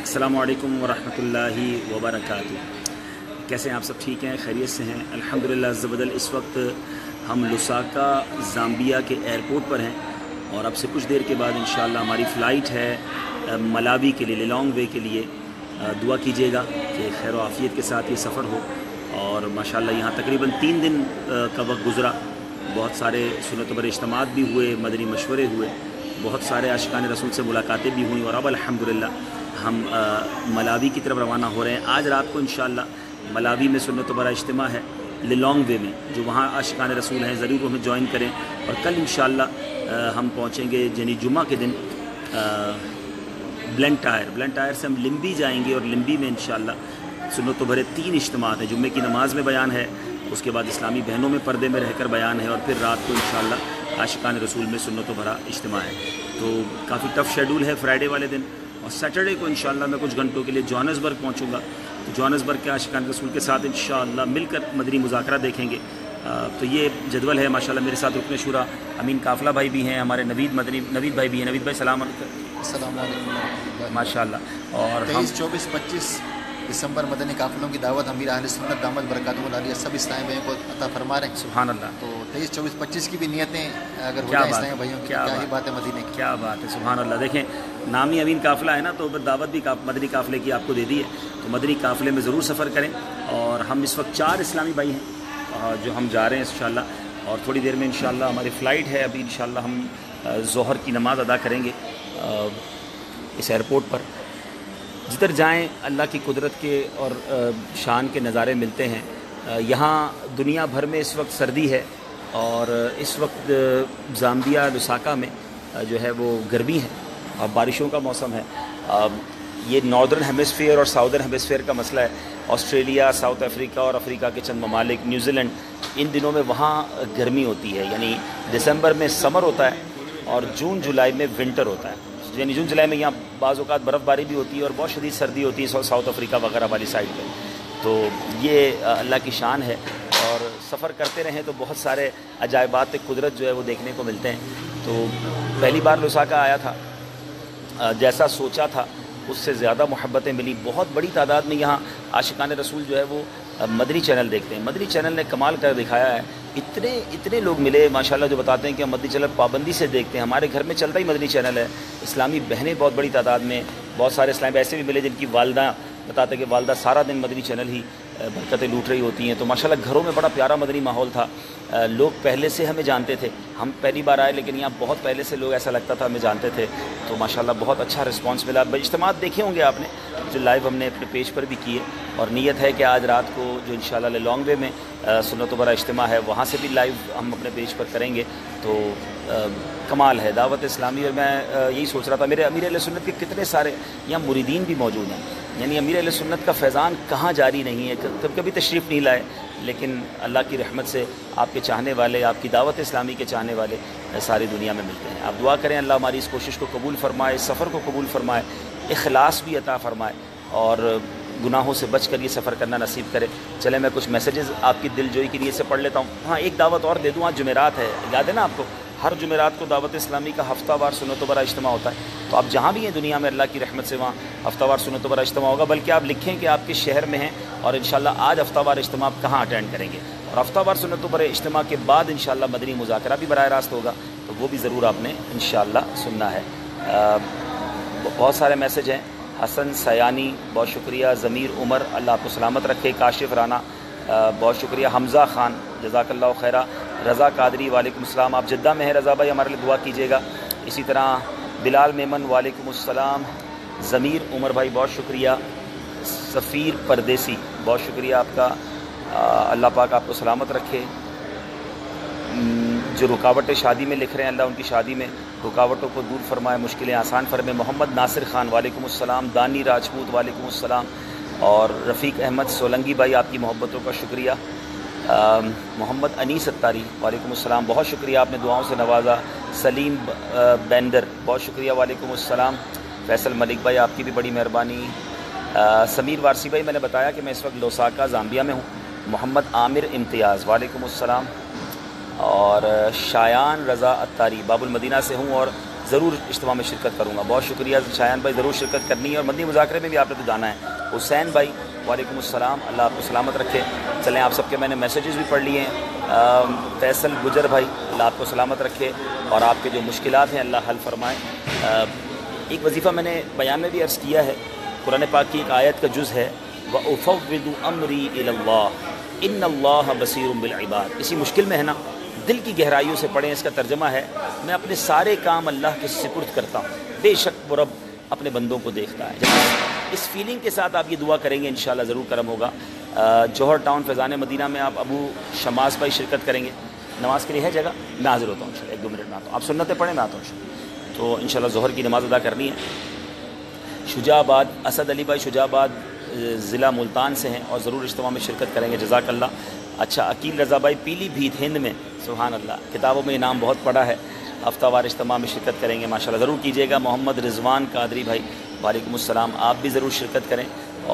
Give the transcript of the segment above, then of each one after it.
अस्सलामु अलैकुम वरहमतुल्लाहि वबरकातुहू। कैसे हैं आप सब? ठीक हैं, खैरियत से हैं अल्हम्दुलिल्लाह अज़्ज़ वजल। इस वक्त हम लुसाका ज़ाम्बिया के एयरपोर्ट पर हैं और अब से कुछ देर के बाद इंशाअल्लाह हमारी फ़्लाइट है मलावी के लिए, लिलोंग वे के लिए। दुआ कीजिएगा कि खैर व आफ़ियत के साथ ये सफ़र हो। और माशाअल्लाह यहाँ तकरीबन 3 दिन का वक्त गुज़रा। बहुत सारे सुन्नत बर इज्तिमात भी हुए, मदनी मशवरे हुए, बहुत सारे आशिकान रसूल से मुलाकातें भी हुई और अब अल्हम्दुलिल्लाह हम मलावी की तरफ रवाना हो रहे हैं। आज रात को इंशाअल्लाह मलावी में सुन्नत बरा इज्तिमा है लिलोंग वे में, जो वहाँ आशिकान रसूल हैं, ज़रूर हमें ज्वाइन करें। और कल इंशाअल्लाह हम पहुँचेंगे यानी जुम्मा के दिन ब्लेंड टायर से हम लिम्बी जाएंगे और लिम्बी में इंशाअल्लाह सुन्नत भरे 3 इज्तिमात हैं। जुम्मे की नमाज में बयान है, उसके बाद इस्लामी बहनों में पर्दे में रहकर बयान है और फिर रात को इंशाअल्लाह आशिकान रसूल में सुन्नत भरा इज्तिमा है। तो काफ़ी टफ शेड्यूल है फ्राइडे वाले दिन। और सैटरडे को इंशाअल्लाह मैं कुछ घंटों के लिए जोहान्सबर्ग पहुंचूंगा। तो जोहान्सबर्ग के आशिकान रसूल के साथ इंशाअल्लाह मिलकर मदनी मुज़ाकरा देखेंगे। तो ये जदवल है माशाअल्लाह। मेरे साथ रुकन शुरा अमीन काफ़ला भाई भी हैं, हमारे नवीद भाई भी हैं। नवीद भाई सलाम अलैकुम माशाअल्लाह। और 23, 24, 25 दिसंबर मदनी काफ़िलों की दावत अमीर अहले सुन्नत दामद बरकातुहुल आलिया सब इस्लामी भाइयों को अता फरमा रहे हैं। सुभान अल्लाह। तो 23, 24, 25 की भी नियतें अगर हो जाए इस्लामी भाइयों की, क्या ही बात है मदीने की। क्या बात है, सुभान अल्लाह। देखें नाम ही अमीन काफ़िला है ना, तो दावत भी मदनी काफ़िले की आपको दे दी है। तो मदनी काफ़िले में ज़रूर सफ़र करें। और हम इस वक्त 4 इस्लामी भाई हैं जो हम जा रहे हैं इंशाअल्लाह। और थोड़ी देर में इंशाअल्लाह हमारी फ़्लाइट है। अभी इंशाअल्लाह हम ज़ोहर की नमाज़ अदा करेंगे इस एयरपोर्ट पर। जिधर जाएं अल्लाह की कुदरत के और शान के नज़ारे मिलते हैं। यहाँ दुनिया भर में इस वक्त सर्दी है और इस वक्त ज़ाम्बिया लुसाका में जो है वो गर्मी है और बारिशों का मौसम है। ये नॉर्दर्न हेमिस्फीयर और साउदर्न हेमिस्फीयर का मसला है। ऑस्ट्रेलिया, साउथ अफ्रीका और अफ्रीका के चंद ममालिक, न्यूजीलैंड, इन दिनों में वहाँ गर्मी होती है। यानी दिसंबर में समर होता है और जून जुलाई में विंटर होता है। यानी जून जुलाई में यहाँ बाज़ औक़ात बर्फ़बारी भी होती है और बहुत शदीद सर्दी होती है साउथ अफ्रीका वगैरह वाली साइड पे। तो ये अल्लाह की शान है। और सफ़र करते रहें तो बहुत सारे अजायबात कुदरत जो है वो देखने को मिलते हैं। तो पहली बार लुसाका आया था, जैसा सोचा था उससे ज़्यादा मोहब्बतें मिली। बहुत बड़ी तादाद में यहाँ आशिकान रसूल जो है वो मदनी चैनल देखते हैं। मदनी चैनल ने कमाल कर दिखाया है। इतने लोग मिले माशाल्लाह जो बताते हैं कि हम मदनी चैनल पाबंदी से देखते हैं। हमारे घर में चलता ही मदनी चैनल है। इस्लामी बहनें बहुत बड़ी तादाद में, बहुत सारे इस्लामी ऐसे भी मिले जिनकी वालदा बताते हैं कि वालदा सारा दिन मदनी चैनल ही बरकतें लूट रही होती हैं। तो माशाल्लाह घरों में बड़ा प्यारा मदनी माहौल था। लोग पहले से हमें जानते थे, हम पहली बार आए लेकिन यहाँ बहुत पहले से लोग ऐसा लगता था हमें जानते थे। तो माशाल्लाह बहुत अच्छा रिस्पांस मिला। इज्तिमात देखे होंगे आपने जो लाइव हमने अपने पेज पर भी किए। और नीयत है कि आज रात को जो इंशाअल्लाह लिलोंग वे में सुन्नत बरा इज्तिमा है वहाँ से भी लाइव हम अपने पेज पर करेंगे। तो कमाल है दावत इस्लामी। और मैं यही सोच रहा था मेरे अमीर अहले सुन्नत के कितने सारे यहाँ मुरीदीन भी मौजूद हैं। यानी अमीर अहले सुन्नत का फैज़ान कहाँ जारी नहीं है, कभी तशरीफ़ नहीं लाए, लेकिन अल्लाह की रहमत से आपके चाहने वाले, आपकी दावत इस्लामी के चाहने वाले सारी दुनिया में मिलते हैं। आप दुआ करें अल्लाह हमारी इस कोशिश को कबूल फरमाए, इस सफ़र को कबूल फरमाए, इखलास भी अता फरमाए और गुनाहों से बच कर ये सफ़र करना नसीब करे। चले मैं कुछ मैसेजेस आपकी दिलजोई की नीयत से पढ़ लेता हूँ। हाँ, एक दावत और दे दूँ। आज जुमेरात है, याद है ना आपको? हर जुमेरात को दावत इस्लामी का हफ्तावार सुन्नत बरा इज्तिमा होता है। तो आप जहाँ भी हैं दुनिया में अल्लाह की रहमत से वहाँ हफ्तावार सुन्नत बरा इज्तिमा होगा। बल्कि आप लिखें कि आपके शहर में हैं और इंशाअल्लाह आज हफ्तावार इज्तिमा आप कहाँ अटेंड करेंगे। और हफ्तावार सुन्नत बरा इज्तिमा के बाद इंशाअल्लाह मदनी मुज़ाकरा भी बराह रास्त होगा, तो वो भी ज़रूर आपने इंशाअल्लाह सुनना है। बहुत सारे मैसेज हैं। हसन सयानी बहुत शुक्रिया। ज़मीर उमर अल्लाह आपको सलामत रखे। काशिफ राना बहुत शुक्रिया। हमज़ा ख़ान जज़ाकल्लाह खैरा। रज़ा कादरी वालेकुम अस्सलाम। आप जिद्दा में हैं रज़ा भाई, हमारे लिए दुआ कीजिएगा। इसी तरह बिलाल मेमन वालेकुम अस्सलाम। ज़मीर उमर भाई बहुत शुक्रिया। सफ़ीर परदेसी बहुत शुक्रिया आपका। अल्लाह पाक आपको सलामत रखे। जो रुकावटें शादी में लिख रहे हैं अल्लाह उनकी शादी में रुकावटों को दूर फरमाए, मुश्किलें आसान फरमाए। मोहम्मद नासिर ख़ान वालेकुम अस्सलाम। दानी राजपूत वालेकुम अस्सलाम। और रफ़ीक अहमद सोलंगी भाई आपकी मोहब्बतों का शुक्रिया। मोहम्मद अनीस अत्तारी वालेकुम अस्सलाम, बहुत शुक्रिया, आपने दुआओं से नवाजा। सलीम बेंदर बहुत शुक्रिया वालेकुम अस्सलाम। फैसल मलिक भाई आपकी भी बड़ी मेहरबानी। समीर वारसी भाई मैंने बताया कि मैं इस वक्त लुसाका ज़ाम्बिया में हूँ। मोहम्मद आमिर इम्तियाज़ वालेकुम अस्सलाम। और शायान रज़ा अत्तारी बाबुल मदीना से हूँ और ضرور اجتماع میں شرکت کروں گا. بہت شکریہ شایان بھائی, ضرور شرکت کرنی ہے. اور مدنی مذاکرے میں بھی آپ نے تو جانا ہے. حسین بھائی وعلیکم السلام, اللہ آپ کو سلامت رکھے. چلیں آپ سب کے میں نے میسیجز بھی پڑھ لیے ہیں. فیصل گجر بھائی اللہ آپ کو سلامت رکھے اور آپ کے جو مشکلات ہیں اللہ حل فرمائے. ایک وظیفہ میں نے بیان میں بھی عرض کیا ہے, قرآن پاک کی ایک آیت کا جز ہے وَأُفَوِّضُ أَمْرِي إِلَى اللَّهِ إِنَّ اللَّهَ بَصِيرٌ بِالْعِبَادِ. اسی مشکل میں ہے نا, دل کی گہرائیوں سے پڑھیں. اس کا ترجمہ ہے میں اپنے سارے کام اللہ کے سپرد کرتا ہوں, بے شک وہ رب اپنے بندوں کو دیکھتا ہے. جب اس فیلنگ کے ساتھ آپ یہ دعا کریں گے انشاءاللہ ضرور کرم ہوگا. جوہر ٹاؤن فیضان مدینہ میں آپ ابو شماس بھائی شرکت کریں گے. نماز کے لیے ہے جگہ؟ میں حاضر ہوتا ہوں انشاءاللہ, 1-2 منٹ میں آتا ہوں. آپ سنتیں پڑھیں, میں آتا ہوں. تو انشاءاللہ ظہر کی نماز ادا کرنی ہے. شجاع آباد اسد علی بھائی شجاع آباد ضلع ملتان سے ہیں اور ضرور اجتماع میں شرکت کریں گے, جزاک اللہ. اچھا عقیل رضا بھائی پیلی بھیت ہند میں, سبحان اللہ, کتابوں میں انعام بہت پڑا ہے. ہفتہ وار اجتماع میں شرکت کریں گے ماشاءاللہ, ضرور کیجیے گا. محمد رضوان قادری بھائی وعلیکم السلام, آپ بھی ضرور شرکت کریں.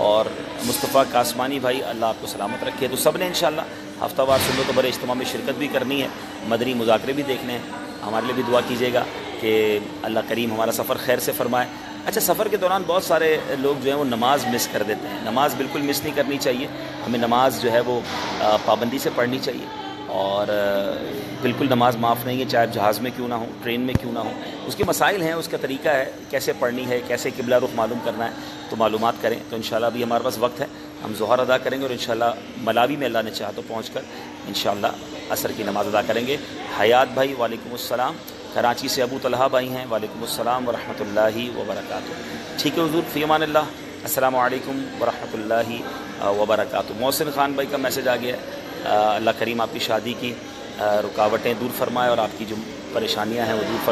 اور مصطفیٰ قاسمانی بھائی اللہ آپ کو سلامت رکھے. تو سب نے انشاءاللہ ہفتہ وار سنو تو بڑے اجتماع میں شرکت بھی کرنی ہے, مدنی مذاکرے بھی دیکھنے ہیں. ہمارے لیے بھی دعا کیجیے گا کہ اللہ کریم ہمارا سفر خیر سے فرمائے. اچھا سفر کے دوران بہت سارے لوگ جو ہیں وہ نماز مس کر دیتے ہیں. نماز بالکل مس نہیں کرنی چاہیے. ہمیں نماز جو ہے وہ پابندی سے پڑھنی چاہیے اور بالکل نماز معاف نہیں ہے, چاہے جہاز میں کیوں نہ ہو, ٹرین میں کیوں نہ ہو. اس کے مسائل ہیں, اس کا طریقہ ہے, کیسے پڑھنی ہے, کیسے قبلہ رخ معلوم کرنا ہے, تو معلومات کریں. تو انشاءاللہ ابھی ہمارے پاس وقت ہے, ہم ظہر ادا کریں گے اور انشاءاللہ ملاوی میں اللہ نے چاہا تو پہنچ کر انشاءاللہ عصر کی نماز ادا کریں گے. حیات بھائی وعلیکم السلام, کراچی سے ابو طلحہ بھائی ہیں وعلیکم السلام ورحمۃ اللہ وبرکاتہ. ٹھیک ہے حضور, فی امان اللہ, السلام علیکم ورحمۃ اللہ وبرکاتہ. محسن خان بھائی کا میسج آ گیا ہے, اللہ کریم آپ کی شادی کی رکاوٹیں دور فرمائے اور آپ کی جو پریشانیاں ہیں وہ دور فرمائے.